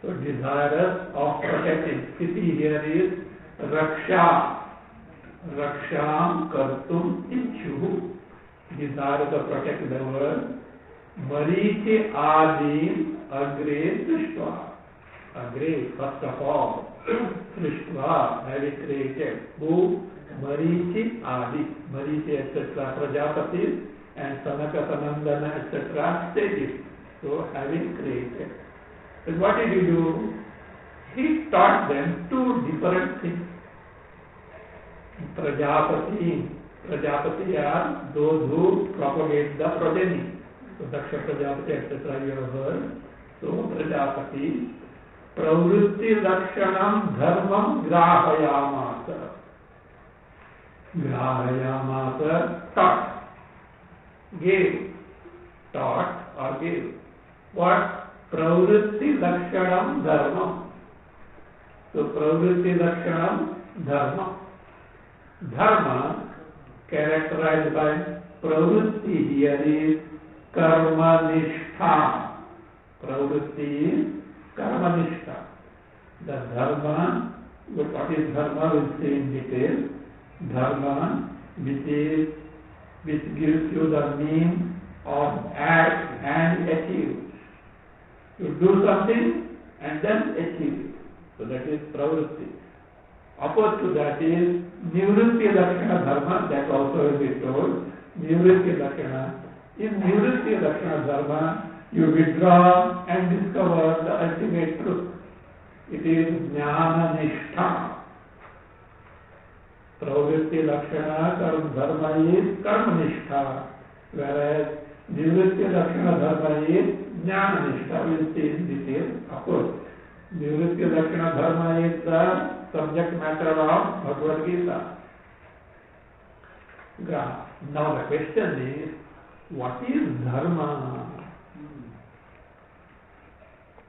So desirous of protecting. Stiti here is Raksha. Raksham kartum ichhu. Desire to protect the world. Marichi adim agre srishtva. Agre, first of all. Srishtva, having created. Who? Marichi adi. Marichi etc. Prajapati and Sanaka Sanandana etc. stages. So having created. And what did he do? He taught them two different things. Prajapati. Prajapati are those who propagate the progeny. So Daksha Prajapati etc. you have heard. So Prajapati प्रवृत्ति लक्षणम धर्मम ग्राहयामास. Grahayamasa taught, gave, taught or gave. What? Pravritti lakshanam dharmam. So pravritti lakshanam dharma. Dharma characterized by pravritti here is karma nishtha. Pravritti is karma nishtha. The dharma, what is dharma we'll see in detail. Dharma, which gives you the mean of act and achieve. You do something and then achieve it. So that is pravritti. Opposite to that is nivritti lakshana dharma, that also will be told. Nivritti lakshana. In nivritti lakshana dharma, you withdraw and discover the ultimate truth. It is jnana nishtha. Pravritti lakshana dharma is karma nishtha, whereas nivritti lakshana dharma is jnana nishtha. We will see in detail. Of course, nivritti lakshana dharma is the subject matter of Bhagavad Gita. Now the question is, what is dharma?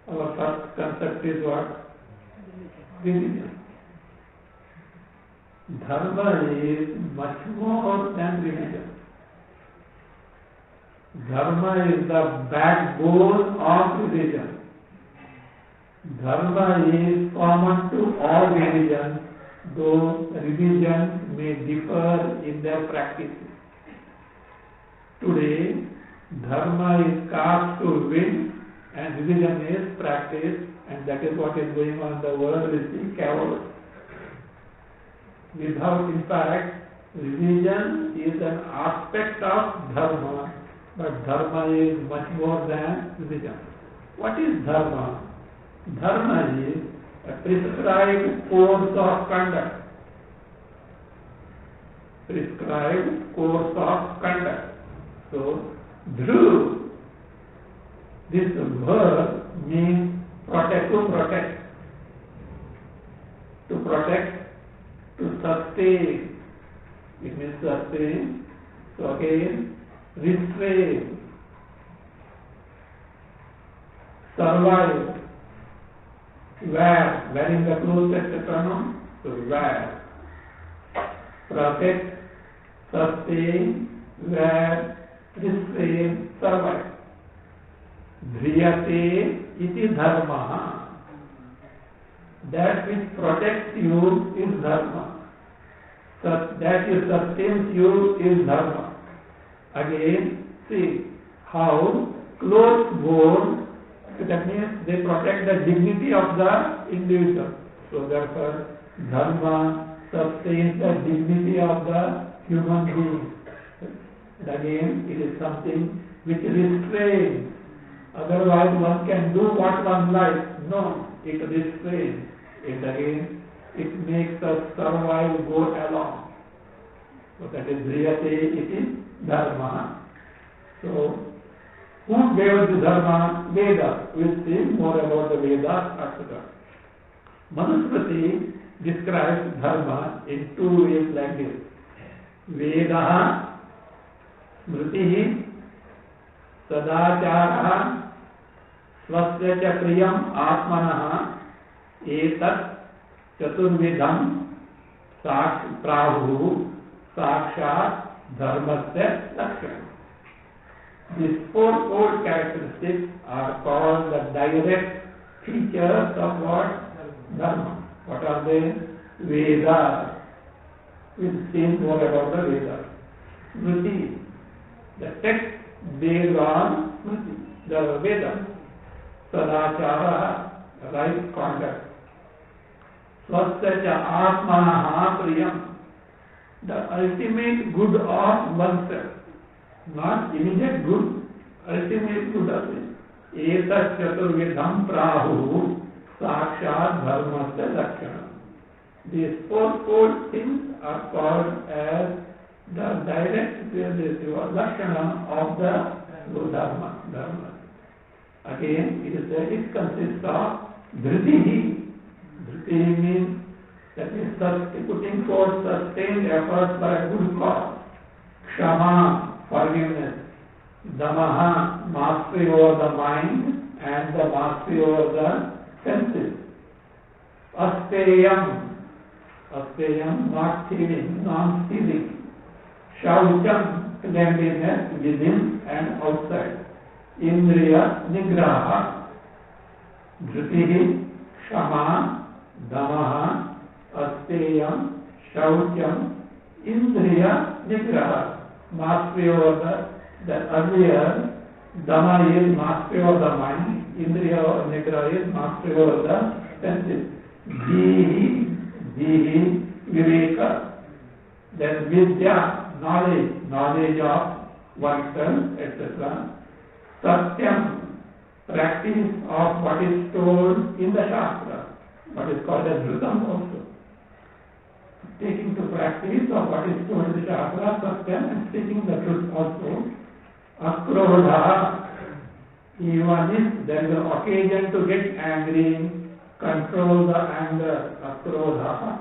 Our first concept is what? Religion. Dharma is much more than religion. Dharma is the backbone of religion. Dharma is common to all religions, though religions may differ in their practices. Today, dharma is cast to wind and religion is practiced, and that is what is going on in the world. We see chaos. Without, in fact, religion is an aspect of dharma, but dharma is much more than religion. What is dharma? Dharma is a prescribed course of conduct. Prescribed course of conduct. So, dhruv, this verb means protect, to protect. To protect, to sustain. It means sustain. So again, restrain, survive, wear, wearing the clothes, etc. No? So wear, protect, sustain, wear, restrain, survive. Dhriyate iti dharma. That which protects you is dharma. That which sustains you is dharma. Again, see how clothes worn, that means they protect the dignity of the individual. So therefore, dharma sustains the dignity of the human being. And again, it is something which restrains. Otherwise, one can do what one likes. No, it restrains. It again, it makes us survive, go along. So that is Dhriyate, it is dharma. So, who gave the dharma? Vedas. We'll see more about the Vedas after. Manusmriti describes dharma in two ways like this. Vedaha, smritihi, sadacharaha, swasya cha priyam atmanaha, etat chaturvidham prahu sakshat dharmasya lakshana. These fourfold characteristics are called the direct features of what? Dharma. What are they? Vedas. We'll see more about the Vedas. Smriti. The text based on Smriti, the Vedas. Sadachara, right conduct. Swasya atmanaha priyam, the ultimate good of oneself. Not immediate good, ultimate good of it. Etat chaturvidham prahu sakshat dharmasya lakshana. These fourfold things are called as the direct lakshana of the dharma. Again, it consists of Dhriti. Dhriti means that is putting forth sustained effort for a good cause. Kshama, forgiveness. Damaha, mastery over the mind and the mastery over the senses. Asteyam, asteyam, not stealing, non-stealing. Shaucham, cleanliness within and outside. Indriya nigraha. Dhriti, kshama, damaha, asteyam, shaucham, indriya nigraha. Mastery over the earlier, dama is mastery over the mind, indriya or nigraha is mastery over the senses. Dhihi, viveka. Then vidya, knowledge of oneself, etc. Satyam, practice of what is told in the Shastra, what is called as Dhrutam also. Taking to practice of what is told in the Shastra, Satyam, and speaking the truth also. Akrodha, even if there is an occasion to get angry, control the anger. Akrodha.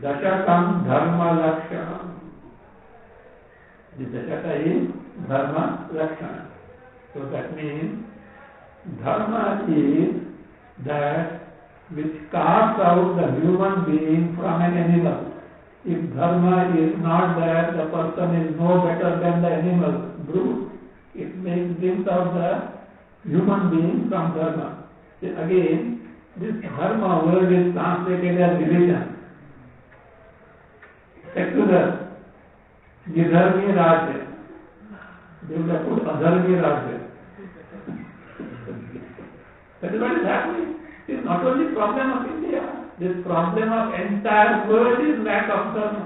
Dashakam dharma lakshanam. The dashaka is dharma lakshana. So that means dharma is that which carves out the human being from an animal. If dharma is not there, the person is no better than the animal brute. It makes glimpse of the human being from dharma. Again, this dharma word is translated as religion. Secular, nidharmi rajya. They would have put adharmi rajya. That is what is happening. It is not only problem of India. This problem of entire world is lack of dharma.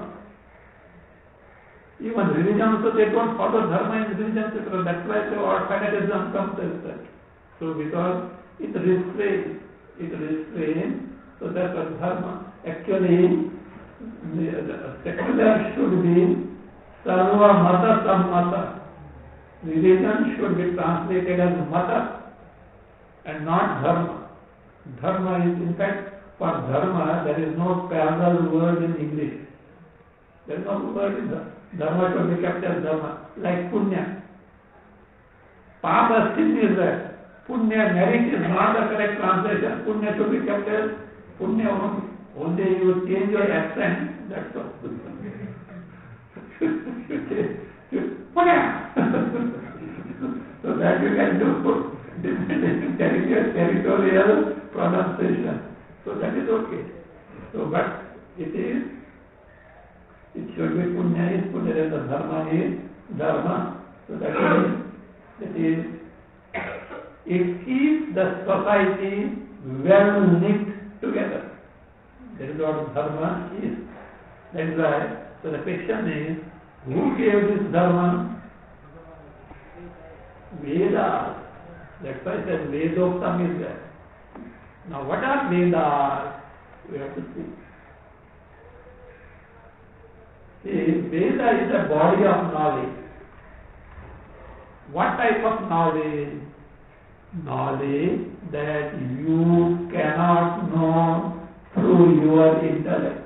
Even religion also, they don't follow dharma in religion, etc. That's why the word fanatism comes as that. So because it restrains, so that's what dharma. Actually, the secular should be sarva mata sammata. Religion should be translated as mata and not dharma. Dharma is, in fact, for dharma there is no parallel word in English. There is no word in the dharma should be kept as dharma, like punya. Papa sin is there. Punya, merit is not the correct translation. Punya should be kept as punya only. Only you change your accent, that's all. Punya! So that you can do territorial pronunciation. So that is okay. So but it should be punya is punya and the dharma is dharma. So that is it keeps the society well knit together. That is what dharma is. That is why, so the question is, who gave this dharma? Vedas. That's why it says Vedoktam is there. Now what are Vedas? We have to see. See, Veda is a body of knowledge. What type of knowledge? Knowledge that you cannot know through your intellect.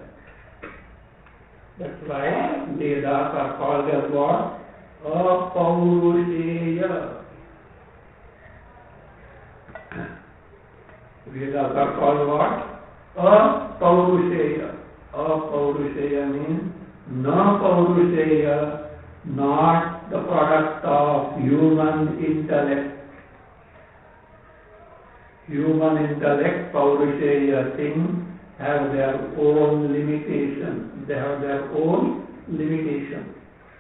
That's why Vedas are called as what? Apaurushaya. Vedas are called what? Apaurushaya. Apaurushaya means na paurushaya, not the product of human intellect. Human intellect, paurushaya things have their own limitations. They have their own limitations.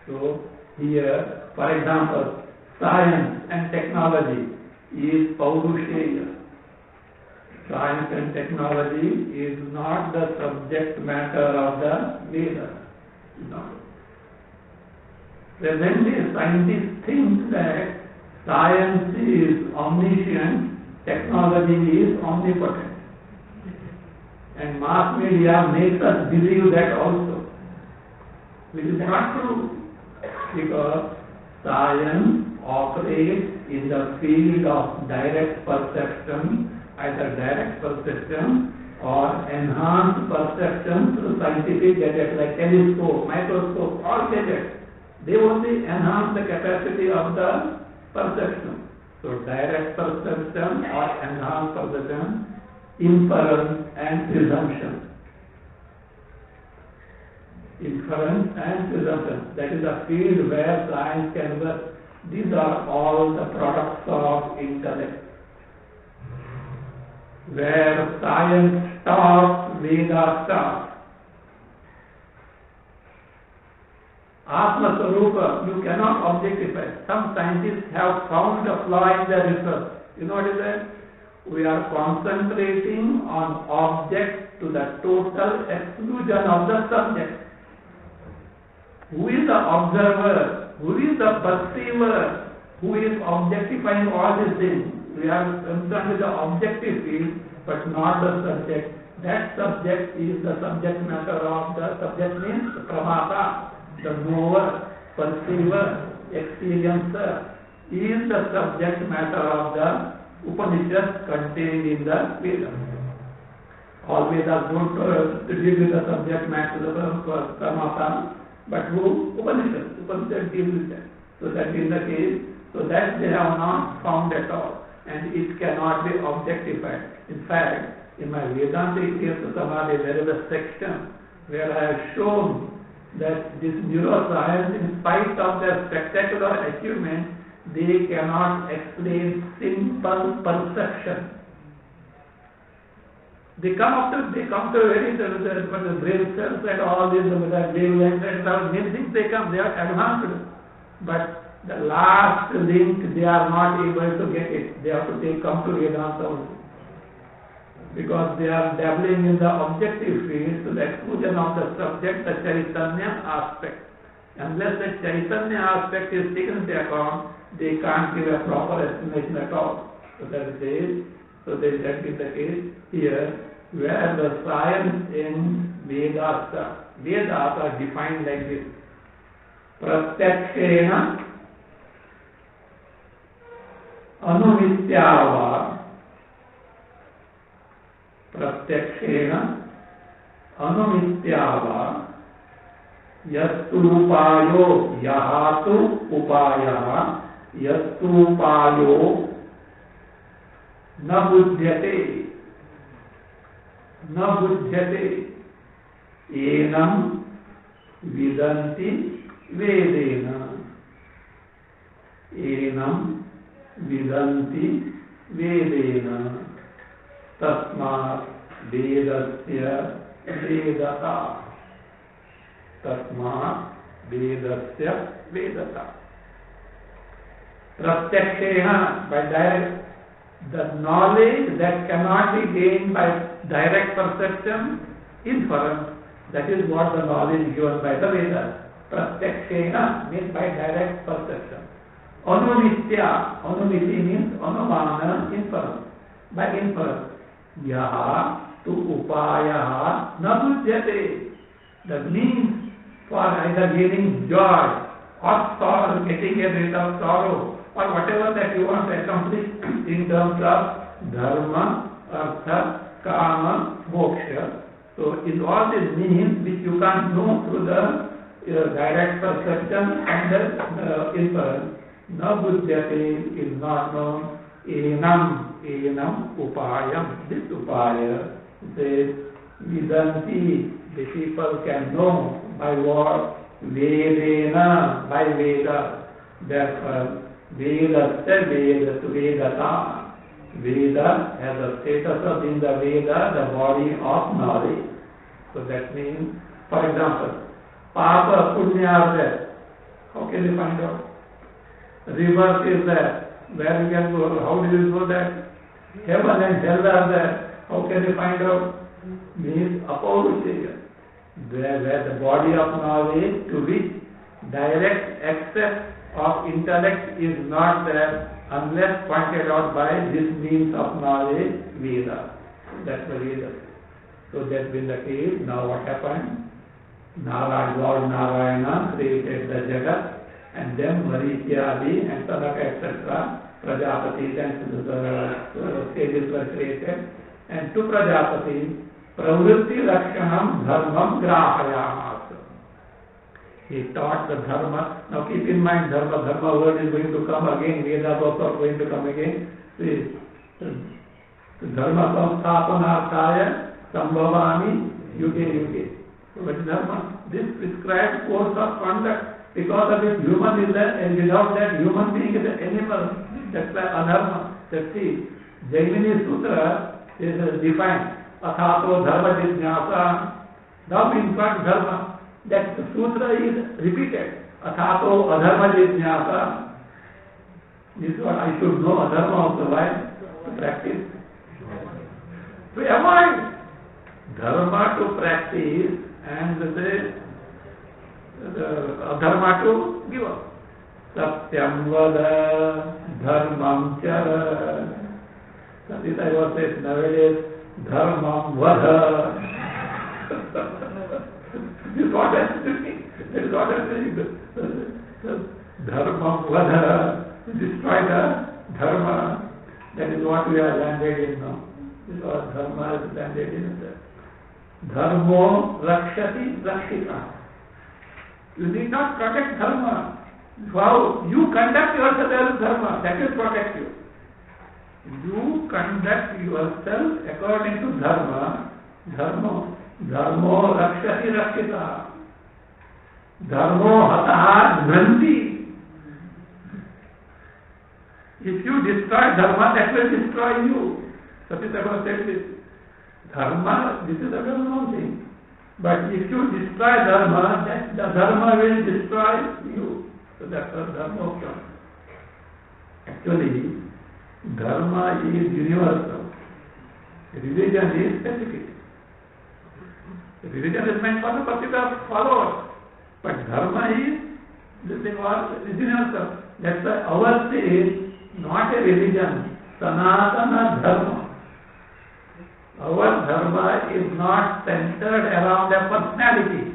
So here, for example, science and technology is paurushaya. Science and technology is not the subject matter of the Vedas. No. Presently, scientists think that science is omniscient, technology is omnipotent. And mass media makes us believe that also. Which is not true. Because science operates in the field of direct perception. I either direct perception or enhanced perception through scientific gadgets like telescope, microscope, all gadgets. They only enhance the capacity of the perception. So direct perception or enhanced perception, inference and presumption. Inference and presumption. That is a field where science can work. These are all the products of intellect. Where science stops, Veda stops. Atma Swarupa, you cannot objectify. Some scientists have found a flaw in their research. You know what is that? We are concentrating on object to the total exclusion of the subject. Who is the observer? Who is the perceiver? Who is objectifying all these things? We are concerned with the objective field, but not the subject. That subject is the subject matter of the subject means pramata, the knower, perceiver, experiencer, is the subject matter of the Upanishads contained in the Vedas. All Vedas don't deal with the subject matter of the pramata, but who? Upanishads. Upanishads deal with that. So that is the case. So that they have not found at all. And it cannot be objectified. In fact, in my Vedanta Tirtha Samadhi, there is a section where I have shown that this neuroscience, in spite of their spectacular achievement, they cannot explain simple perception. They come to very the brain cells and all this, the wavelengths and all many things they come, they are advanced. But the last link, they are not able to get it. They have to come to Vedanta only. Because they are dabbling in the objective field to the exclusion of the subject, the Chaitanya aspect. Unless the Chaitanya aspect is taken into account, they can't give a proper explanation at all. So that is that is the case here, where the science in Vedas are defined like this. Pratyakshena Anumityava. Pratyakshena Anumityava Yastu upayo yahatu upaya yastu upayo na buddhyate enam vidanti vedena enam vidanti vedena tasmat vedasya vedata tasmat vedasya vedata. Pratyakshena, by direct, the knowledge that cannot be gained by direct perception, inference, that is what the knowledge given by the Vedas. Pratyakshena means by direct perception. Anumiti means anumana, inference, by inference. Yaha tu upaya na buddhyate. The means for either gaining joy or sorrow, getting rid of sorrow, or whatever that you want to accomplish in terms of dharma, artha, kama, moksha. So in all these means which you can't know through the direct perception and the inference, na buddhyate is not known. Enam upayam, this upaya, says vidanti, the people can know by what? Vedena, by Veda. Therefore, Vedata. Veda has a status of in the Veda, the body of knowledge. So that means, for example, Papa, Punya are there. How can you find out? Rebirth is there. Where you can go? How do you know that? Heaven and hell are there. How can you find out? Means apaurushya. Where the body of knowledge to which direct access of intellect is not there unless pointed out by this means of knowledge, Veda. That's the Veda. So that's been the case. Now what happened? Lord Narayana created the Jagat, and then Marityadi and Tanaka etc. Prajapati, then the sages were created, and to Prajapati, Pravritti Lakshanam Dharmam Grahayamasa. He taught the dharma. Now keep in mind, dharma word is going to come again. Vedas also are going to come again. See, dharma samsthapanarthaya sambhavami yuge yuge. So what is dharma? This prescribed course of conduct. Because of it, human is there, and without that, human being is an animal. That's why adharma. That's the Jaimini Sutra is defined. Athato dharma jijnasa. Now in fact dharma. That sutra is repeated. Athato adharma jijnasa. This is what I should know, adharma of the life to practice. To avoid dharma to practice and the adharma to give up. Satyam vada dharmam chara. Satita was says nowadays dharmam vada. This is what I'm saying. That is what I'm saying. Dharma vada, destroy the dharma. That is what we are landed in now. This is what dharma is landed in. Dharmo rakshati rakshita. You need not protect dharma. How you conduct yourself as dharma, that will protect you. You conduct yourself according to dharma. Dharmo rakshati rakshita. Dharmo hataha nranti. If you destroy dharma, that will destroy you. Satya said this. Dharma, this is a well-known thing. But if you destroy dharma, then the dharma will destroy you. So that's a dharma option. Actually, dharma is universal. Religion is specific. Religion is meant for the particular followers. But dharma is the thing was universal. That's why ours is not a religion. Sanatana dharma. Our dharma is not centered around a personality.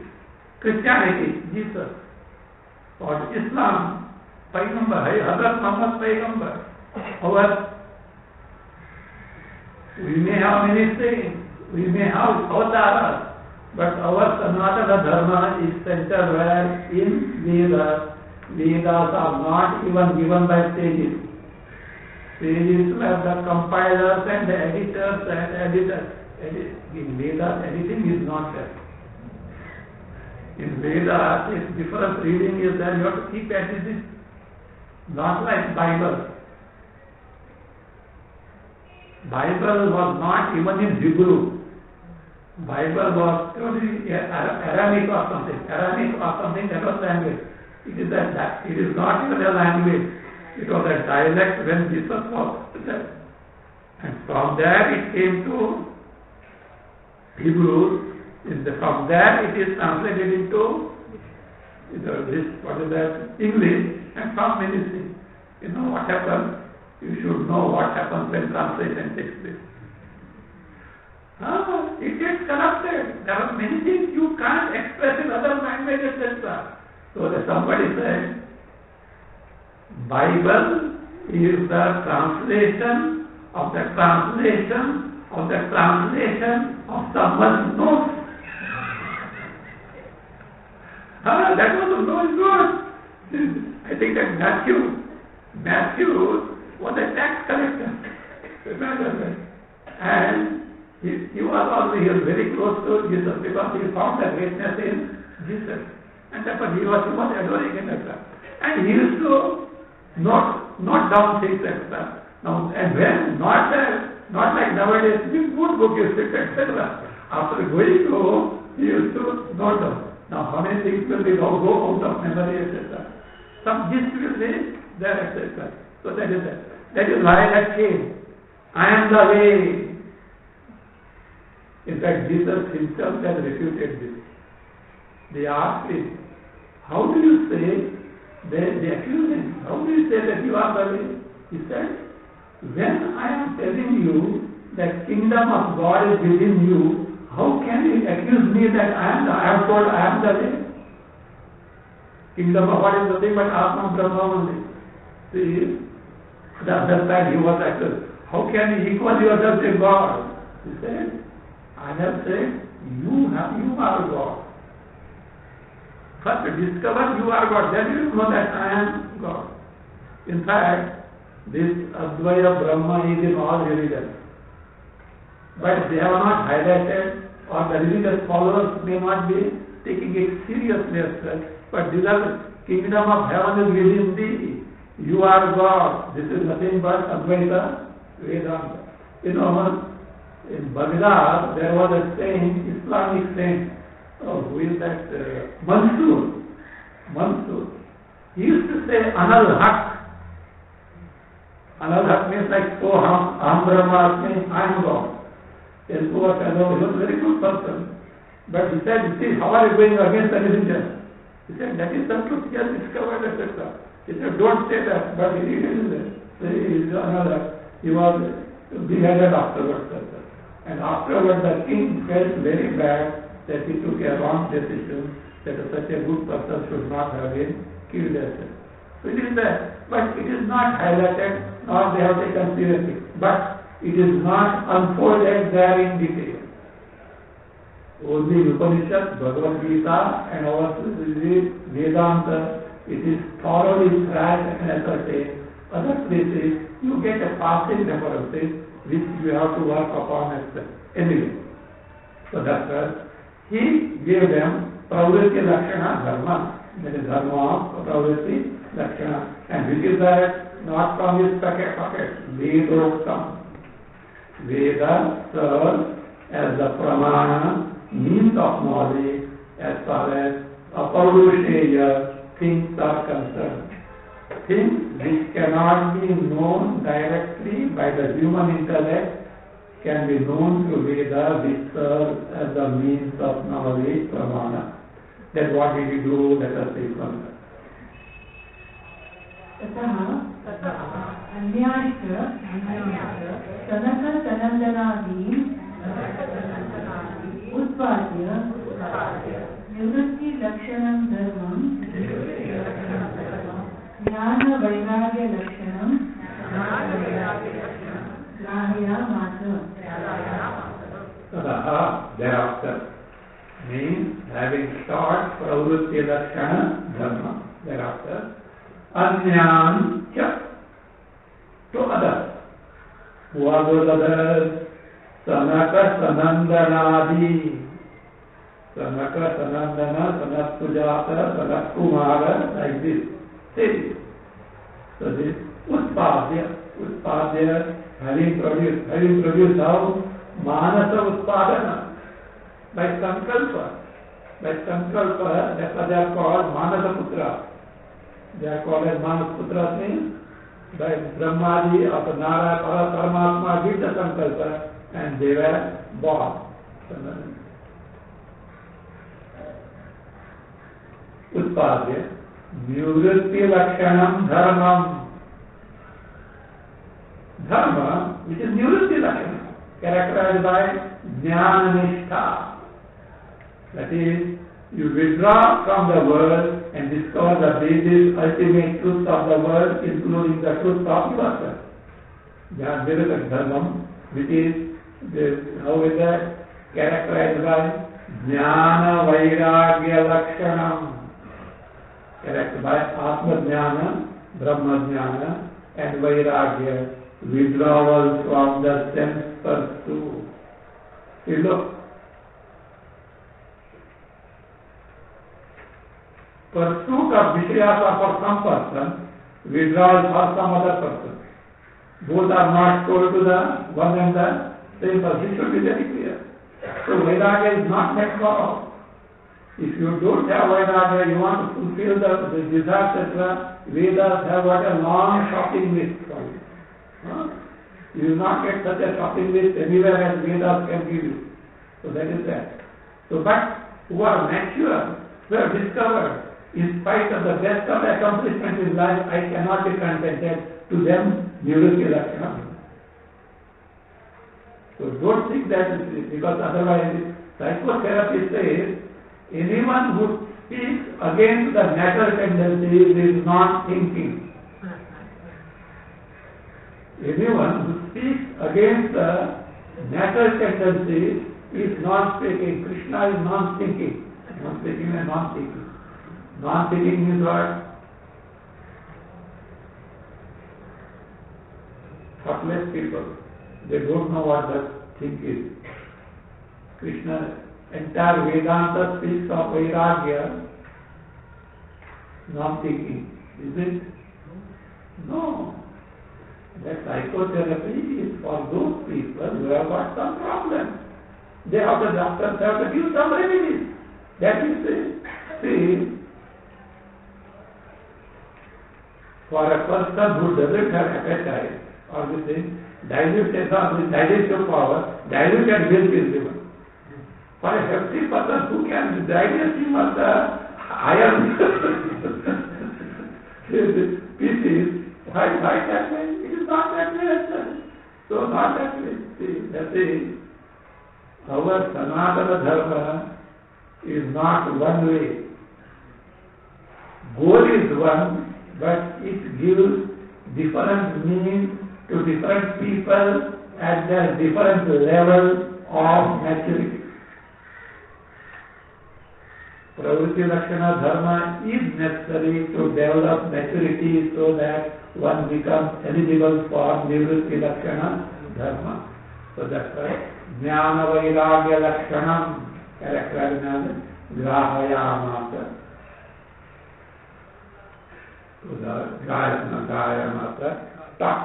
Christianity, Jesus. Or Islam, Paigambar, Hazrat Muhammad Paigambar. We may have many things, we may have avatars, but our Sanatana dharma is centered where in Vedas. Vedas are not even given by sages. Sages were the compilers and the editors and editors. In Vedas, editing is not there. In Vedas, if different reading is there, you have to keep editing. Not like Bible. Bible was not even in Hebrew. Bible was totally Aramaic or something. Aramaic or something, that was language. It is not even a language. It was a dialect when Jesus was there. And from there it came to Hebrew. From there it is translated into English, and from many things. You know what happens? You should know what happens when translation takes place. It gets corrupted. There are many things you can't express in other languages, etc. So that somebody said, Bible is the translation of the translation of the translation of someone's notes. That was no good. I think that Matthew was a tax collector. Remember that? And he was very close to Jesus because he found the greatness in Jesus. And therefore he was adoring him, etc. And he used to not down things, etc. Now, and when not like nowadays, this good book is fixed, etc. After going through, he used to note down. Now, how many things will go out of memory, etc. Some gist will be there, etc. So that is that. That is why that came. I am the way. In fact, Jesus himself has refuted this. They asked him, how do you say? They accused him. How do you say that you are the way? He said, when I am telling you that kingdom of God is within you, how can you accuse me that I am told I am the way? Kingdom of God is nothing but Atma Brahma only. See, The other side, he was actually, how can you equal yourself to God? He said, I have said, you are God. First discover you are God, then you know that I am God. In fact, this Advaita Brahma is in all religions. But they have not highlighted, or the religious followers may not be taking it seriously as such. But these are the kingdom of heaven is within thee. You are God. This is nothing but Advaita Vedanta. You know, in Baghdad there was a saying, Islamic saying, who is that? Mansur. He used to say, Anal Haq. Anal Haq means like, so Aham Brahmasmi, I am God. And poor fellow, he was a very good person. But he said, see, how are you going against the religion? He said, that is the truth, he has discovered, etc. He said, don't say that, but he didn't say another. He was beheaded afterwards. And afterwards the king felt very bad that he took a wrong decision, that such a good person should not have been killed as such. So it is there, but it is not highlighted, nor they have taken seriously. But it is not unfolded there in detail. Only Upanishad, Bhagavad Gita and our Vedanta, it is thoroughly thrashed and ascertained. Other places, you get a passing references which you have to work upon as well. Anyway, so that's why he gave them Pravritti Lakshana Dharma. That is Dharma, Pravritti Lakshana. And which is that not from his pocket. Vedoktam. Veda serves as the pramana, means of knowledge, as far as aparusheya things are concerned. Things which cannot be known directly by the human intellect can be known through Veda, which serves as the means of knowledge, pramana. Then what did he do? Let us see from that. अन्याश्च सनक सनन्दनादीन् उत्पाद्य निवृत्ति लक्षणं धर्मं ज्ञान वैराग्य लक्षणं ग्राह्यामास. Thereafter means having taught pravritti lakshana dharma. Thereafter Anyan cha, to others. Who are those others? Sanaka Sanandanadi. Sanaka Sanandana, Sanak Sujata, Sanak Kumara, like this. Say so this Utpadya, having produced how? Manasa Utpadana. By Sankalpa, that's why they are called Manasa Putra. They are called as Manas Putras means by Brahmaji or Narayana Paramatma did the Sankalpa and they were born. Utpadya Nivritti Lakshanam Dharmam. Dharma, which is Nivritti Lakshanam, characterized by Jnana Nishtha. That is, you withdraw from the world and discover the basic ultimate truth of the world, including the truth of yourself. There is a dharma, which is, how is that? Characterized by Jnana Vairagya Lakshanam. Characterized by Atma Jnana, Brahma Jnana, and Vairagya, withdrawal from the sense pursuit. See, look. Pursuit of Vishayas are for some person, withdrawal for some other person. Both are not told to the one and the same person. This should be very clear. So Vairagya is not meant for all. If you don't have Vairagya, you want to fulfill the desires, etc., Vedas have got a long shopping list for you. You will not get such a shopping list anywhere as Vedas can give you. So that is that. So but who are mature, who have discovered, in spite of the best of accomplishment in life, I cannot be contented. To them, Nivritti Lakshana. So don't think that, because otherwise, psychotherapy says, anyone who speaks against the natural tendencies is not thinking. anyone who speaks against the natural tendencies is non-speaking. Krishna is non-thinking. Non-speaking and non-thinking. Non-thinking means what? Thoughtless people. They don't know what the thing is. Krishna, entire Vedanta speaks of Vairagya, non-thinking. Is it? No. That psychotherapy is for those people who have got some problem. They have the doctors have to give some remedies. That is it. See, for a person who doesn't have appetite, or this thing, digestive power, diluted milk is given. For a healthy person who can digest him of the iron pieces, why that way? It is not that way, actually. So not that way. See, that is, our Sanatana Dharma is not one way. Goal is one, but it gives different meaning to different people at their different level of maturity. Pravritti Lakshana Dharma is necessary to develop maturity so that one becomes eligible for Nivritti Lakshana Dharma. So that's why Jnana Vairagya Lakshanam characterized Grahayamata. To the Gayamata taught.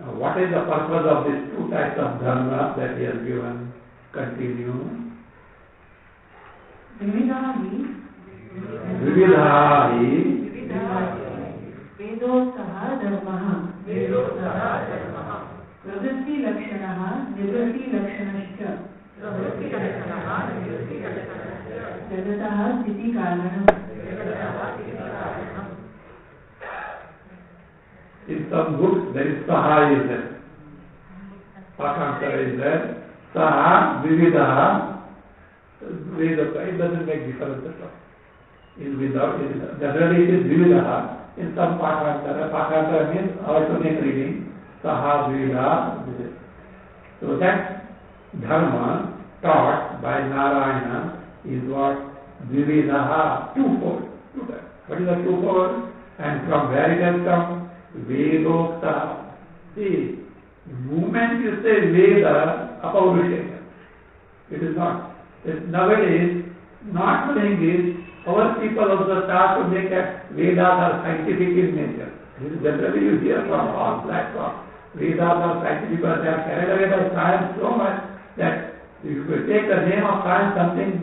Now, what is the purpose of these two types of dharma that he has given? Continue. Vividhahi Vedotsaha Dharmaha Pravritti Lakshanaha Nivritti Lakshanascha Jagataha Sthiti Karanam. In some books there is Saha is there. Pakantara is there. Saha, Vividaha, it doesn't make difference at all. Generally it is Vividaha. In some Pakantara means alternate reading. Saha, Vividaha. So that dharma taught by Narayana is what Vividaha, twofold. What is the twofold? And from where it has come? Vedokta. See, the moment you say Veda, Apaurusha. It is not. Nowadays, not knowing this, our people also start to make a Vedas are scientific in nature. This is generally you hear from all platforms. Vedas are scientific because they are carried away by science so much that if you take the name of science, something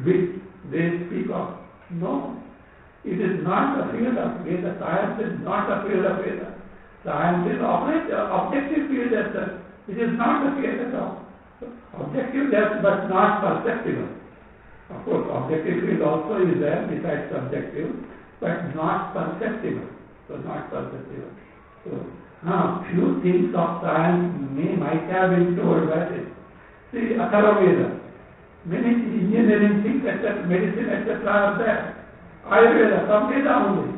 big they speak of. No. It is not the field of Veda. Science is not the field of Veda. Science is objective field as such. It is not the field at all. Objective there, but not perceptible. Of course, objective field also is there besides subjective, but not perceptible. So not perceptible. So few things of science might have been told by this. See, Atharva Veda. Many engineering things, etc., medicine, etc. are there. Ayurveda, some Veda only.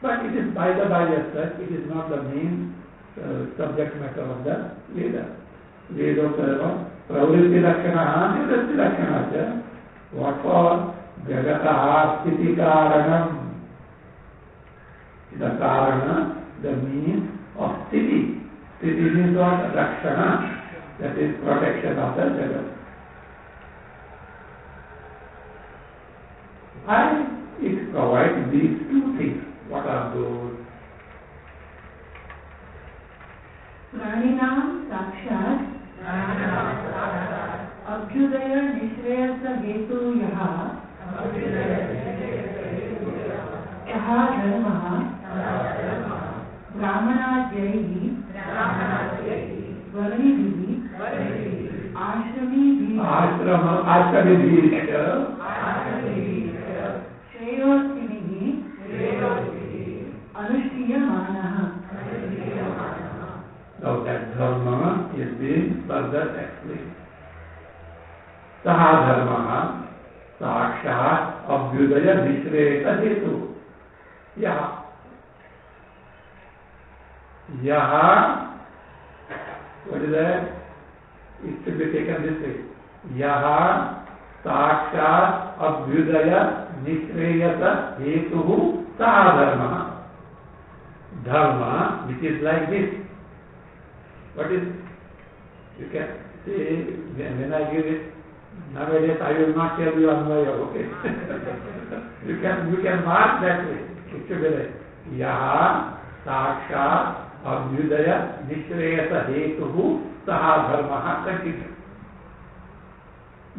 But it is by the by as such, it is not the main subject matter of the Veda. Vedotara, Pravritti Lakshana, Nivritti Lakshana. What for? Jagataha Sthiti Karanam. The Karana, the means of Sthiti. Sthiti means what? Lakshana. That is protection of the Jagat. And it provides these two things. What are those? Praninam Sakshat Abhyudaya Nishreyasa Hetu Yaha Yaha Dharmaha Brahmanajyaihi Varnidhi Ashramihi Shreyosinihi Anushtriyamanaha. Now that dharma is being further explained. Saha dharma sakshat abhyudaya nishreyasa hetu. Yeah. Yaha, what is that? It should be taken this way. Yaha sakshat abhyudaya nishreyasa hetuhu sadharma. Dharma, which is like this. What is, you can see, when I give it, nowadays I will not tell you Anvaya, okay? you can mark that way. It should be like, Yaha sakshat abhyudaya nishreyasa hetuhu saha dharma. Continue.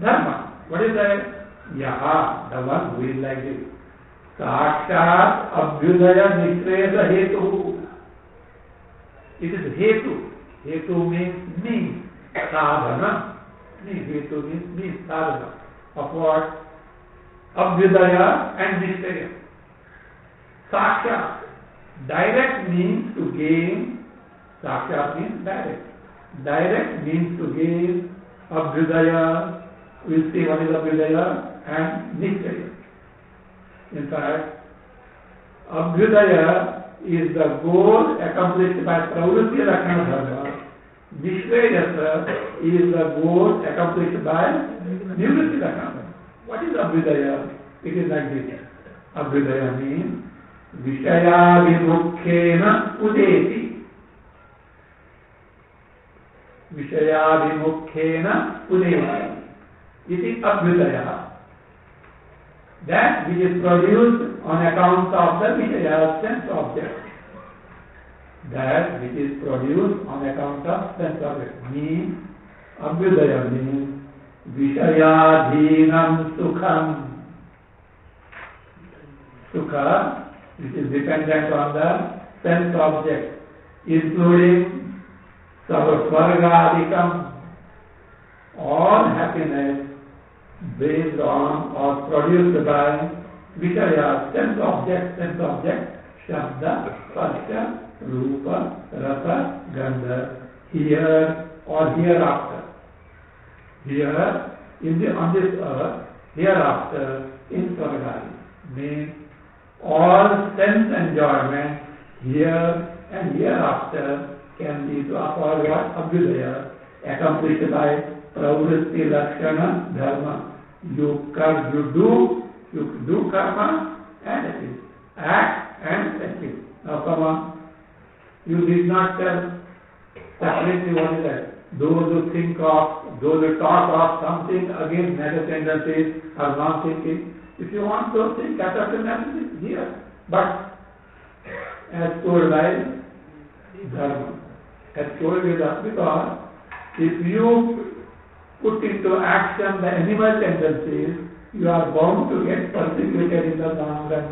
Dharma. What is that? Yaha, the one who is like this. Sakshat abhyudaya nishreyasa hetuhu. It is hetu. Hetu means sadhana. Hetu means sadhana. Of what? Abhyudaya and nishraya. Sakshat. Direct means to gain. Sakshat means direct. Direct means to gain. Abhyudaya. We'll see what is Abhyudaya and Nishraya. In fact, Abhyudaya is the goal accomplished by Pravritti Lakshana Dharma. Nishrayasa is the goal accomplished by Nivritti Lakshana Dharma. What is Abhyudaya? It is like this. Abhyudaya means Vishayabhimukkhena udeti. Vishayabhimukkhena udeti. It is Abhyudaya. That which is produced on account of the Vishaya, sense object. That which is produced on account of sense object. Means, Abhyudaya means Vishayadhinam Sukham. Sukha, which is dependent on the sense object, including Sarvasvargadikam, all happiness based on or produced by Vishaya, sense object, Shabda, Sparsha, Rupa, Rasa, Gandha, here or hereafter. Here, on this earth, hereafter, in Swargadi, means all sense enjoyment here and hereafter can be to acquire what? Abhyudaya, accomplished by Pravritti Lakshana Dharma. You do karma and achieve. Act and achieve. Now come on. You did not tell separately what is that. Those who think of, those who talk of something against negative tendencies are not thinking. If you want to think catastrophe here. But as told by Dharma, as told you that because if you put into action the animal tendencies, you are bound to get persecuted in the long run.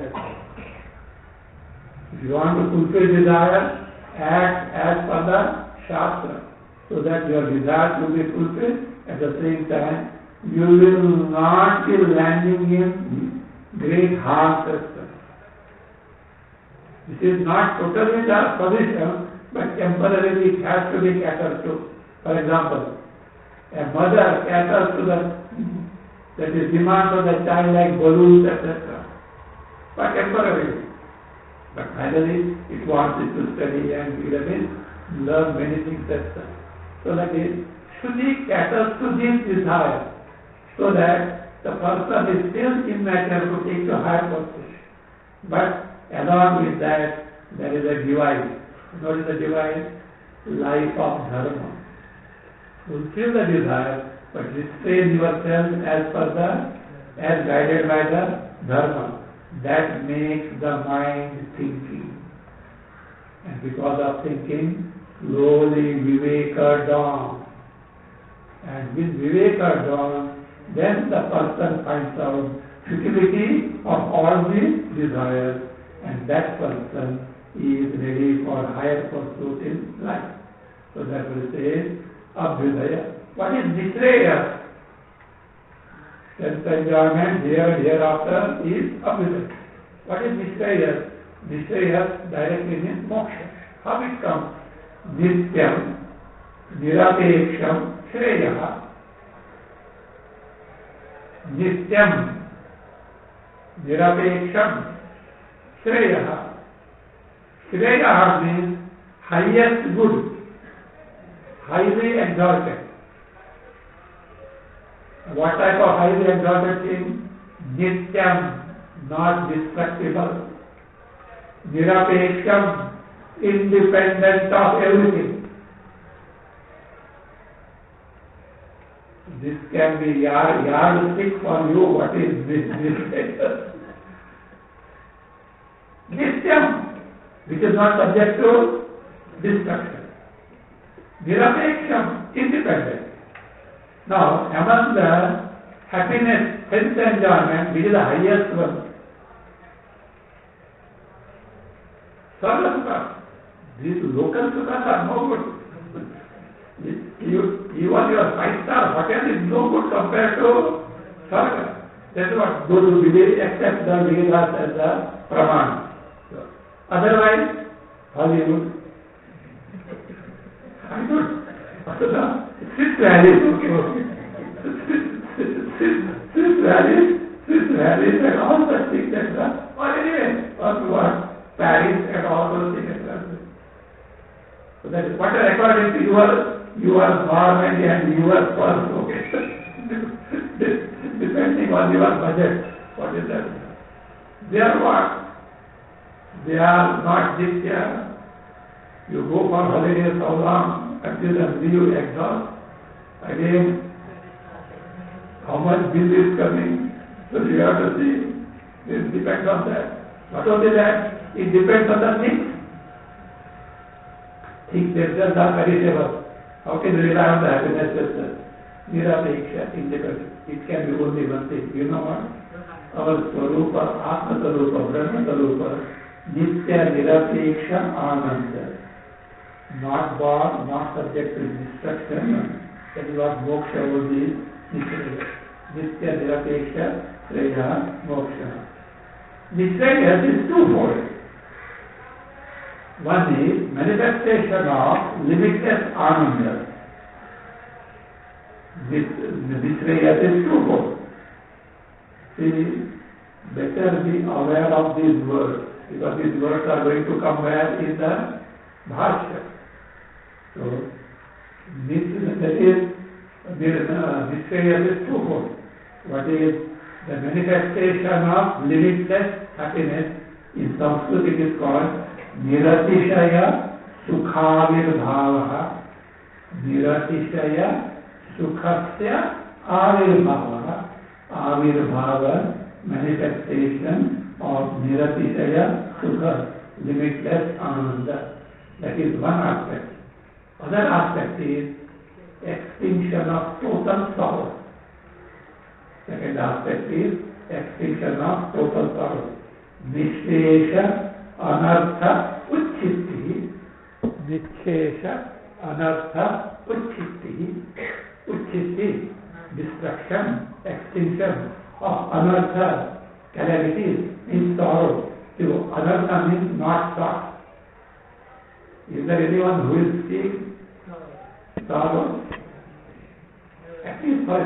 If you want to fulfill desire, act as per the Shastra, so that your desire will be fulfilled. At the same time, you will not be landing in great harm system. This is not totally the position, but temporarily it has to be catered to. For example, a mother caters to that is demand for the child like balloons, etc. But temporarily. But finally, it wants it to study and learn many things, etc. So like this, Shruti caters to this desire, so that the person is still immature to take to higher position. But along with that, there is a device. What is the device? Life of Dharma. Fulfill the desire, but restrain yourself as guided by the Dharma. That makes the mind thinking. And because of thinking, slowly Viveka dawns. And with Viveka dawns, then the person finds out futility of all the desires, and that person is ready for higher pursuit in life. So that will say, Abhyudaya. What is Nishraya? Sense enjoyment here, hereafter is Abhyudaya. What is Nishraya? Nishraya directly means moksha. How it comes? Nityam, Nirapeksham, Shreya. Nityam, Nirapeksham, Shreya. Shreya means highest good, highly exalted. What type of highly exalted thing? Nityam, not destructible. Nirapeksham, independent of everything. This can be yardstick for you. What is this? Nityam, which is not subject to destruction. Nirapeksham, independent. Now, among the happiness, sense enjoyment, which is the highest one? Sarva Sukha. These local Sukhas are no good. Even your 5-star hotel is no good compared to Sarva. That's what those who believe accept the Vedas as the Praman. Otherwise, Hollywood. I don't. Swiss Valley is okay. Swiss Valley and all such things, etc. Or anyway, or what? Paris and all those things, etc. So that is what is according to your government and your purse, okay? Depending on your budget, what is that? They are what? They are not this year. You go for holidays so long until you exhaust. Again, how much bill is coming? So you have to see. It depends on that. Not only that, it depends on the things. Things themselves are perishable. How can you rely on the happiness itself? Nirapeksha, independent. It can be only one thing. You know what? Our Swarupa, Atma Swarupa, Brahma Swarupa, Nitya Nirapeksha Ananda. Not born, not subject to destruction. That is what moksha will be. Nitya Nirapeksha Sreya Moksha. Nisraya is twofold. One is manifestation of limitless Ananda. Nisraya is twofold. See, better be aware of these words, because these words are going to come where in the Bhashya. So, Nisraya is twofold. What is the manifestation of limitless happiness? In Sanskrit it is called Niratishaya Sukhavirbhavaha. Niratishaya Sukhasya Avirbhavaha. Avirbhava, manifestation of Niratishaya Sukha, limitless Ananda. That is one aspect. Other aspect is extinction of total sorrow. Second aspect is extinction of total sorrow. Nishesha anartha uchchitti. Nishesha anartha uchchitti. Uchchitti, destruction, extinction of anartha, calamities, means sorrow. So, anartha means not thought. Is there anyone who is seeing sorrow? At least for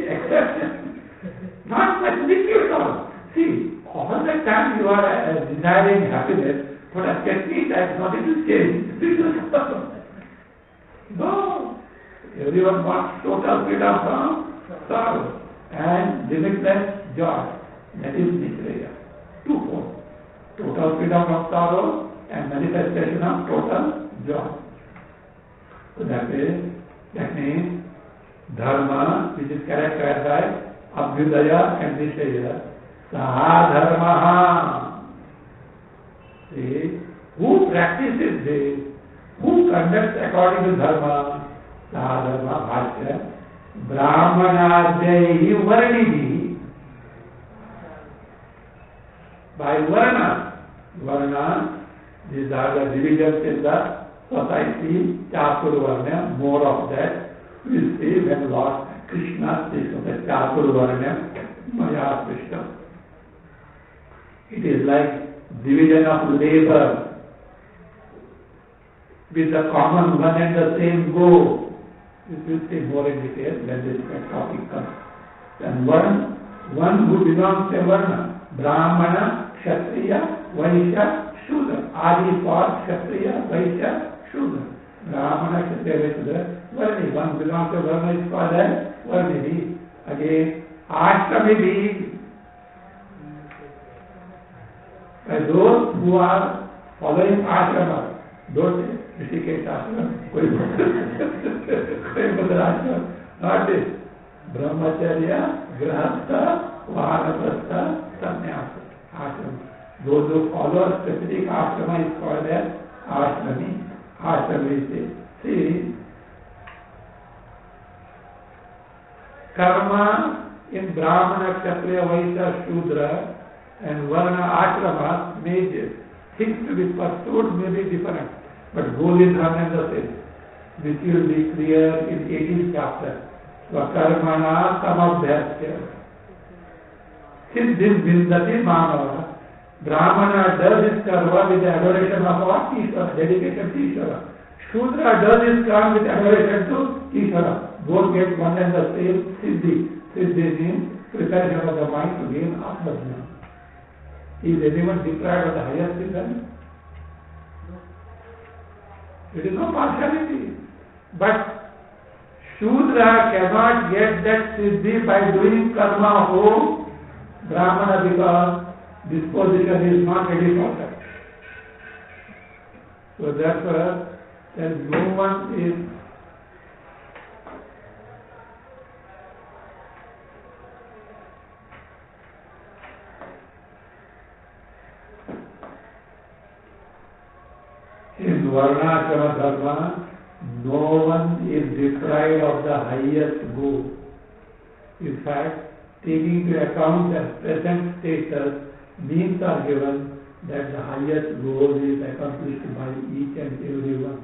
exception. Not much difficult sorrow. See, all the time you are desiring happiness, but a technique that is not able to change. No. Everyone wants total freedom from sorrow and limitless joy. That is Nisraya. Twofold. Total freedom from sorrow and manifestation of total joy. So that means dharma, which is characterized by abhyudaya and nishaya. Saha dharma. See, who practices this? Who conducts according to dharma? Saha dharma bhashya. Brahmanadyayi varnihi. By varna, these are the divisions in the society, Chaturvarnya, more of that. We see when Lord Krishna speaks of the Chaturvarnya, Maya Krishna. It is like division of labor with the common one and the same goal. This will see more in detail when this topic comes. And one who belongs to Varna, Brahmana, Kshatriya, Vaishya, Shudra. Adi for Kshatriya, Vaishya, Shudra. Brahmana, Kshatriya, Shudra. Varni. One belongs to Varna is called as Varni. Again, Ashrami being by those who are following ashrama. Don't say Rishikesh ashram, koi ashram. Not this. Brahmacharya, Grahastha, Vanaprastha, Sannyasa. Ashram. Those who follow a specific ashrama is called as ashrami. Ashrami is see, karma in Brahmana, Kshatriya, Vaishya, Shudra and Varna ashrama may things to be pursued may be different, but goal is one and the same, which will be clear in 18th chapter. Svakarmana samabhyasya siddhim vindati manava. Brahmana does his karma with the adoration of what? Ishvara, dedication to Ishvara. Shudra does his karma with adoration to Ishvara. Both get one and the same siddhi. Siddhi means preparation of the mind to gain Atmajnana. Is anyone deprived of the highest siddhi? It is no partiality. But Shudra cannot get that siddhi by doing karma home Brahmana because disposition is not ready for that. So therefore, then no one is in Varnashrama Dharma, no one is deprived of the highest goal. In fact, taking into account the present status, means are given that the highest goal is accomplished by each and every one.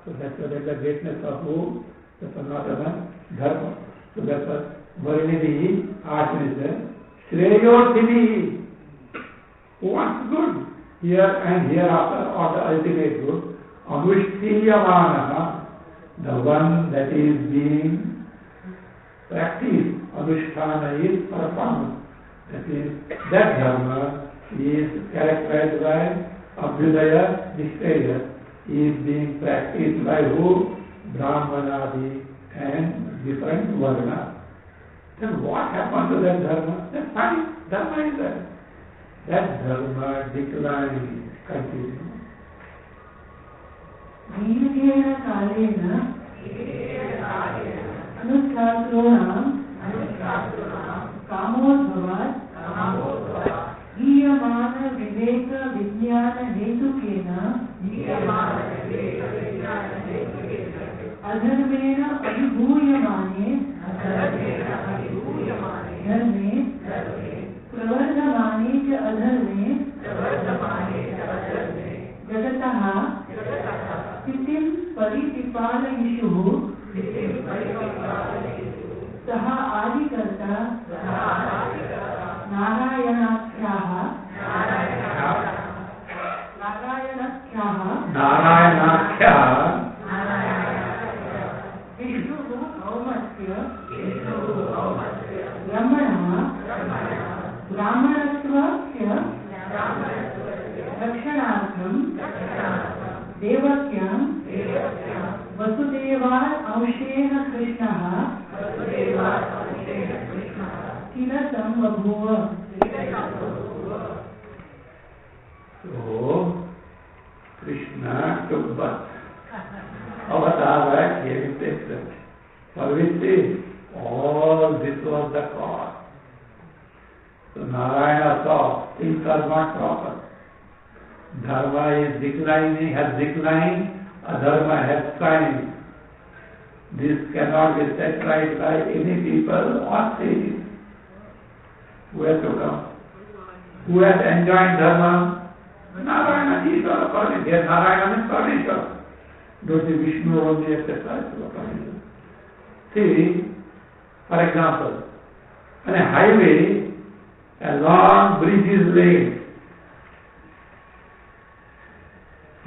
So that's the greatness of who? The Sanatana Dharma. So that's what Varnidhi Ashram is there. Shreyotini, who wants good here and hereafter or the ultimate good. Anushthiyamana, the one that is being practiced. Anusthana is performance. That is, that dharma is characterized by Abhyudaya, Nishchaya, is being practiced by who? Brahmanadi and different Varna. Then what happened to that dharma? That's fine, dharma is there. That dharma declines continues. दीर्घेन कालेन अनुष्ठातॄणां कामोद्भवात् गीयमान विवेक विज्ञान हेतुकेन अधर्मेण अभिभूयमाने धर्मे प्रवर्धमाने च अधर्मे जगतः स्थितिं परिपिपालयिषुः सः आदिकर्ता नारायणाख्याः विष्णुः औमस्य ब्रह्मणः ब्राह्मणत्वस्य रक्षणार्थं देवक्यां वसुदेवात् अंशेन कृष्णः किल संबभूव. So, Krishna took birth. Avatara came in existence. For which all this was the cause. So Narayana saw things are not proper. Dharma is declining, has declined, adharma has thrived. This cannot be set right by any people or sages. Who has to come? Who has enjoined dharma? Narayana, Ishvara, Parmeshwara. Narayana means Parmeshwara. Don't say Vishnu only, etc. See, for example, on a highway, a long bridge is laid.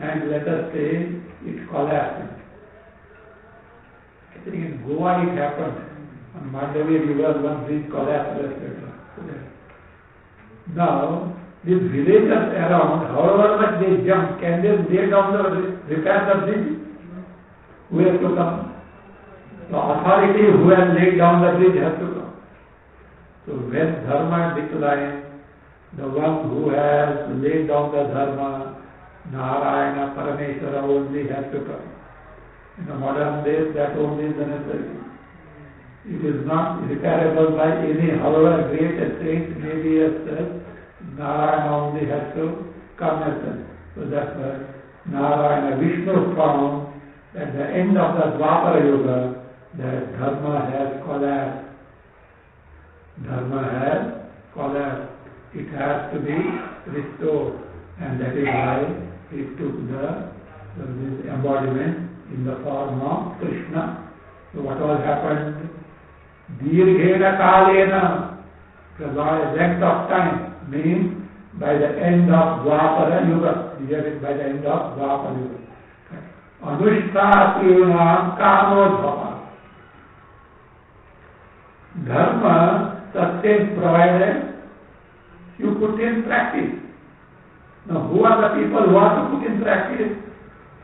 And let us say it collapsed. I think in Goa it happened. On Mandavi River, one bridge collapsed, etc. Now, These villagers around, however much they jump, can they lay down the repair the bridge? Who has to come? The authority who has laid down the bridge has to come. So when dharma declines, the one who has laid down the dharma, Narayana, Parameshwara only has to come. In the modern days, that only is the necessary. It is not repairable by any, however great a saint may be as such. Narayana only has to come as such. So that's why Narayana, Vishnu found at the end of the Dwapara Yuga that dharma has collapsed. Dharma has collapsed. It has to be restored, and that is why he took this embodiment in the form of Krishna. So what was happened? Dirghena Kalena, the length of time, means by the end of Dwapara Yuga, by the end of Dwapara Yuga. Anushtatrinam Kamodbhava. Dharma sustains provided you put in practice. Now, who are the people who are to put in practice?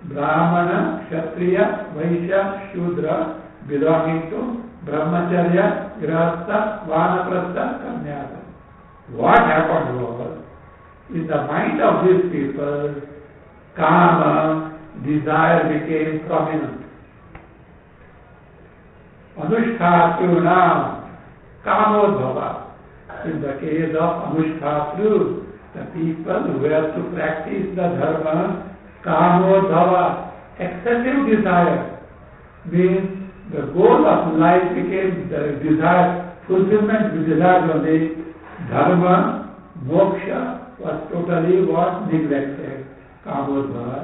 Brahmana, Kshatriya, Vaishya, Shudra, belonging to Brahmacharya, Grihastha, Vanaprastha, Kanyasa. What happened was, in the mind of these people, Kama, desire became prominent. Anushtatrinam Kamodbhava. In the case of Anushtatru, the people who have to practice the dharma, Kamodbhava, excessive desire, means the goal of life became the desire, fulfillment with desire only. Dharma, moksha was totally neglected. Kamodbhava.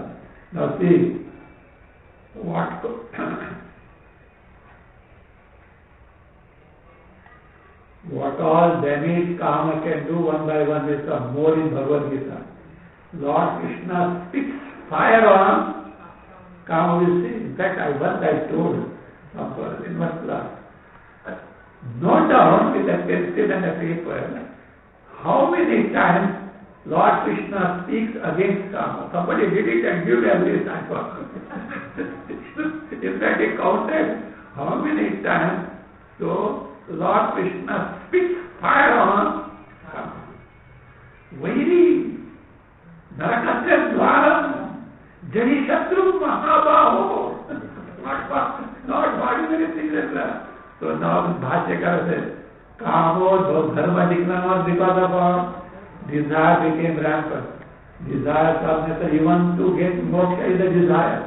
Now see, what all damage Kama can do one by one is more in Bhagavad Gita. Lord Krishna spits fire on Kama, will see. In fact, I told in one class. Note down with a pencil and a paper how many times Lord Krishna speaks against Kama. Somebody did it and give every time. In fact, he counted how many times. So, Lord Krishna spits fire on Kama. Vairi, Narakasya Dwaram, Jani Shatru Mahabaho. Not ordinary things like that. So now Bhashyakara says, Kamo, dharma decline was because of desire became rampant. Desire comes, even to get moksha is a desire.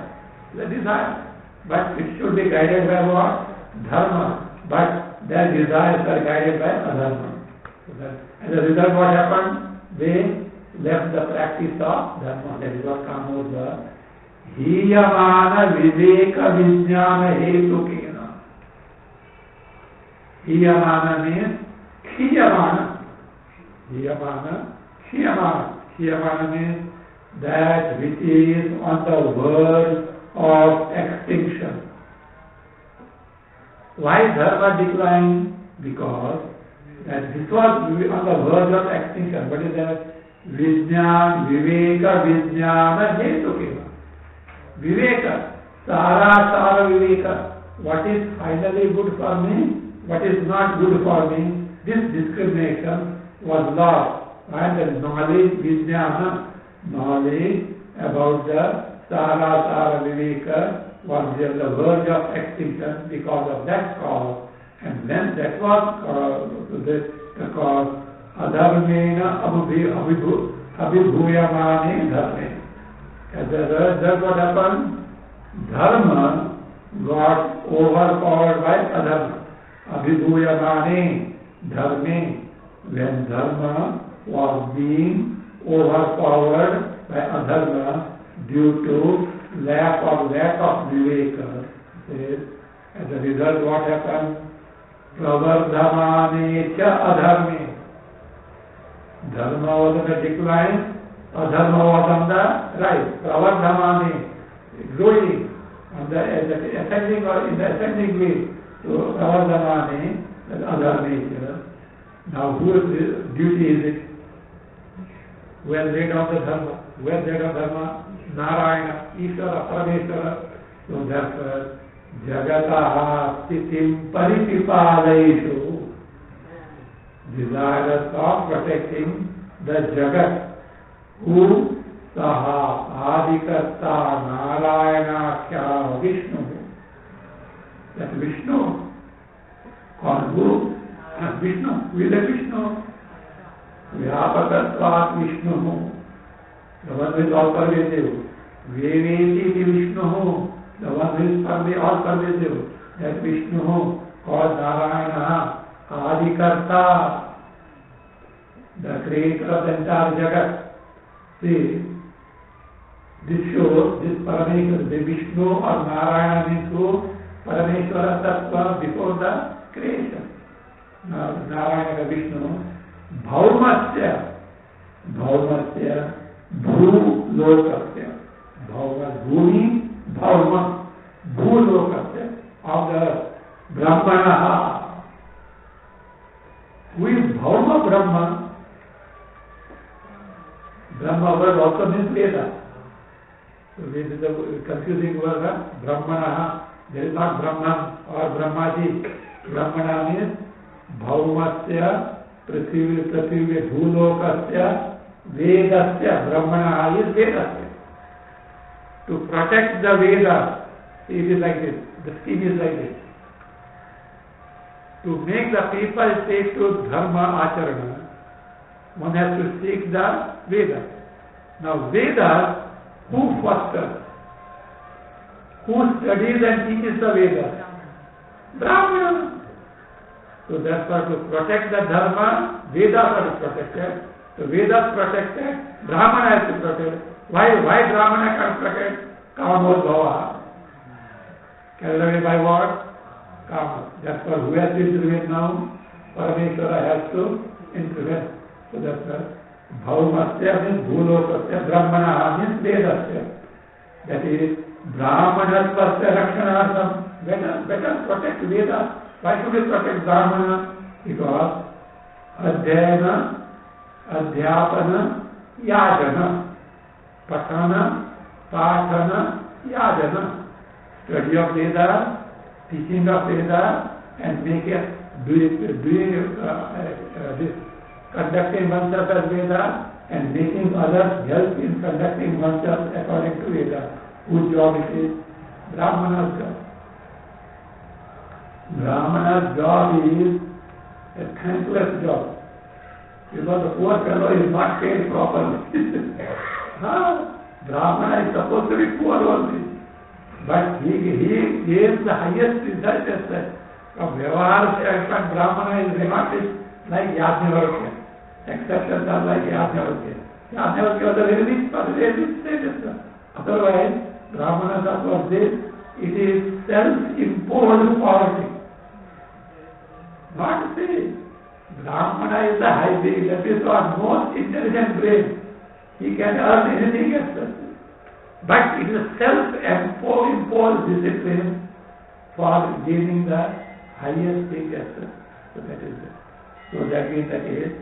The desire. But it should be guided by what? Dharma. But their desires are guided by adharma. So as a result, what happened? They left the practice of dharma. That is what Kamo was. Hiyamana viveka vijnana hetukena. Hiyamana means Khiyamana. Khiyamana means that which is on the verge of extinction. Why dharma declined? Because that this was on the verge of extinction. What is that? Vijnana, viveka vijnana hetukena. Viveka, sara viveka. What is finally good for me? What is not good for me? This discrimination was lost. And the knowledge, vijnana, knowledge about the sara viveka was on the verge of extinction because of that cause. And when that was the cause, adharmena abhibhuyamane dharme. As a result, what happened? Dharma got overpowered by adharma. Abhibhuyamane dharme. When dharma was being overpowered by adharma due to lack of viveka. As a result, what happened? Pravardhamane cha adharme. Dharma was on the decline. Adharma was on the rise. Pravardhamane, growing on the ascending or in the ascending way. So Pravardhamane, that other nature. Now whose duty is it? who has laid down the dharma, who has laid down dharma? Narayana, Ishvara, Parameshwara. So therefore, Jagataha Stitim Paripipalaishu, desirous of protecting the Jagat, who Saha Adikarta Narayana Kya Vishnu. That Vishnu, called who? Vishnu. Who is that Vishnu? Vyapakatvat Vishnu. The one who is all pervasive. Vyeveti Vishnu. The one who is all pervasive. That Vishnu called Narayana Adikarta, the creator of the entire Jagat. See, this shows, this Parameshwara, the Vishnu or Narayana means who? Parameshwara Tattva before the creation. Now, Narayana Vishnu, Bhaumasya, Bhulokasya, Bhauma, Bhumi, Bhauma, Bhulokasya, of the Brahmanaha. Who is Bhauma Brahma? Brahma word also means Veda. So this is a confusing word, Brahmanaha. There is not Brahman or Brahmaji. Brahmana means Bhaumasya, Prithvi, Bhulokasya, Vedasya. Brahmana is Vedasya. To protect the Veda, it is like this. The scheme is like this. To make the people take to Dharma Acharana, one has to seek the Veda. Now Vedas, who fosters? Who studies and teaches the Vedas? Brahmana. So therefore, to protect the Dharma, Vedas are protected. So Vedas protected, Brahmana has to protect. Why Brahmana can't protect? Kamodbhava. Carried away by what? Kama. Therefore, who has to intervene now? Parameshwara has to intervene. So therefore, Bhaumasya means Bhulokasya, Brahmana means Vedasya. That is, Brahmanatvasya Rakshanartham. Better protect Veda. Why should we protect Brahmana? Because Adhyayana, Adhyapana, Yajana. Patana, Patana, Yajana. Study of Veda, teaching of Veda, and make it, this, conducting oneself as Veda, and making others help in conducting oneself according to Veda. Whose job it is? Brahmana's job. Brahmana's job is a thankless job. Because the poor fellow is not paid properly. Brahmana is supposed to be poor only. But he gains the highest result as such. From Vyavahar standpoint, Brahmana is remarkable like Yajnavalkya. Exceptions are like Yajnavalkya. Yajnavalkya was a very rich status. Otherwise, Brahmana was this. It is self-imposed poverty. Not say, Brahmana is the high being, that is our most intelligent brain. He can earn anything as such. But it is self-imposed discipline for gaining the highest thing as such. So that is it. So that is the case.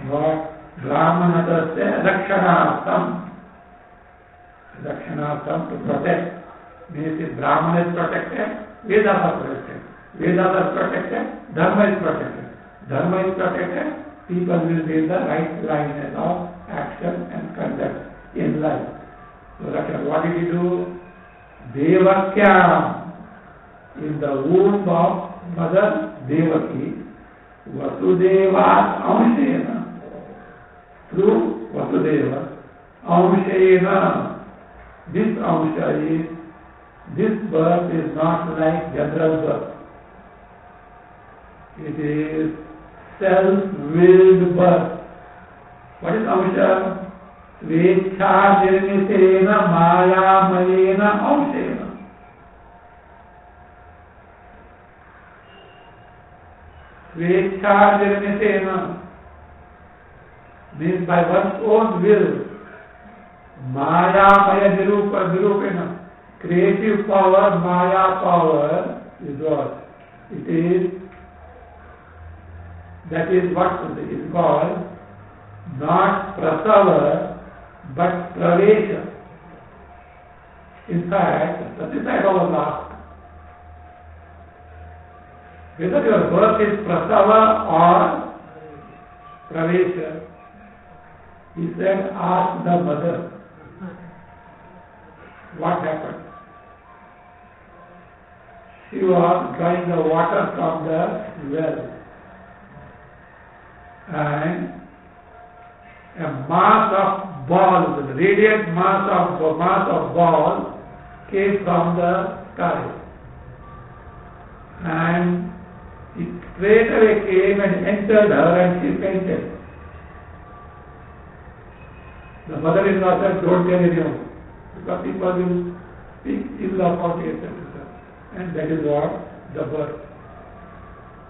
What Brahmanadasya Rakshanartham. Rakshanartham, to protect. Means if Brahman is protected, Vedas are protected. Vedas are protected, Dharma is protected. Dharma is protected, people will be in the right line of action and conduct in life. So what did he do? Devakya, in the womb of Mother Devaki, Vasudeva's Amshena, through Vasudeva, Amshena, this Amsha is, this birth is not like general birth. It is self-willed birth. What is Amsha? Svecha nirmitena mayamayena Amshena. Svecha nirmitena means by one's own will. Maya nirupena. Creative power, Maya power is what? It is, that is what is called not prasava, but pravesha. In fact, Satyasai Baba was asked whether your birth is prasava or pravesha. He said, ask the mother. What happened? She was drawing the water from the well, and a mass of balls, a radiant mass of balls came from the sky, and it straight away came and entered her, and she fainted. The mother-in-law said, don't tell anyone, because people will speak ill about it, etc. And that is what the birth.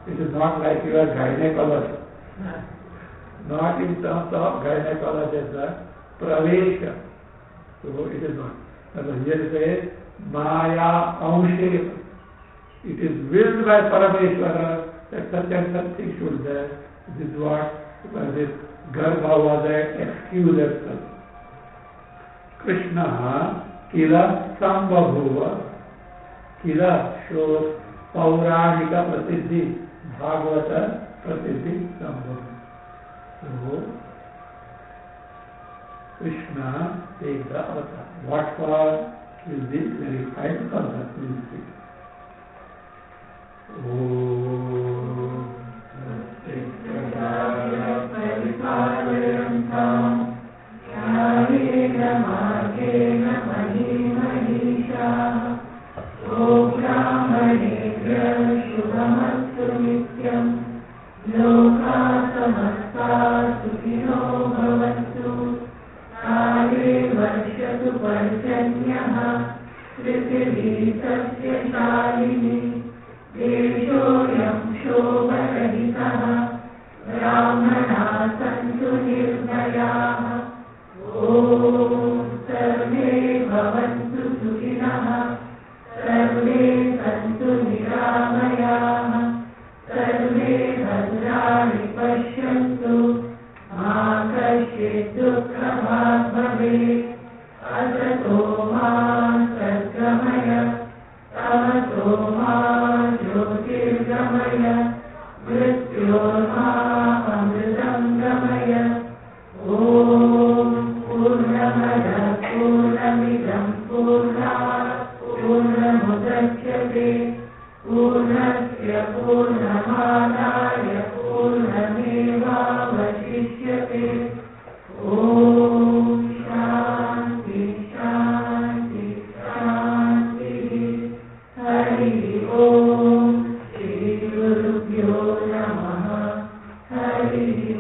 It is not like your gynecology. Not in terms of gynecology as a pravesha. So it is not. But here it says, Maya Amshe. It is willed by Parameshwara that such and such thing should be there. This is what this Garbha was an excuse as such. Krishna Kila Sambhabhuva. Kila shows Pauranika Prasiddhi, Bhagavata Prasiddhi Sambhabhuva. So, Krishna takes the avatar. What for is this verified concept? We will see. Om Satya Paripalantam Yayena Magena Mahimahisha O Brahmanebhya Shubhamastu Nityam Loka Samasta Sukhino Bhavantu Kale Varshatu Parjanyaha Prithvi Satya Shalini Deshoyam Shobharahitaha Brahmana Santu Nirbayaha Om Sarve Bhavantu Sukhinaha Sarve Santu Niramayaha Sarve Bhadrani Pashyantu Ma Kasyit Dukkha Bhag Bhavet Asato Ma Sadgamaya Tamato Ma Jyotirgamaya Mrityorma Amritam Gamaya Om Purnamada Purnamidam Purnat Purnamudachyate Purnasya Purnamadaya Purnameva Vasishyate Om Shanti Shanti Shanti Hari Om Shri Gurubhyo Namaha Hari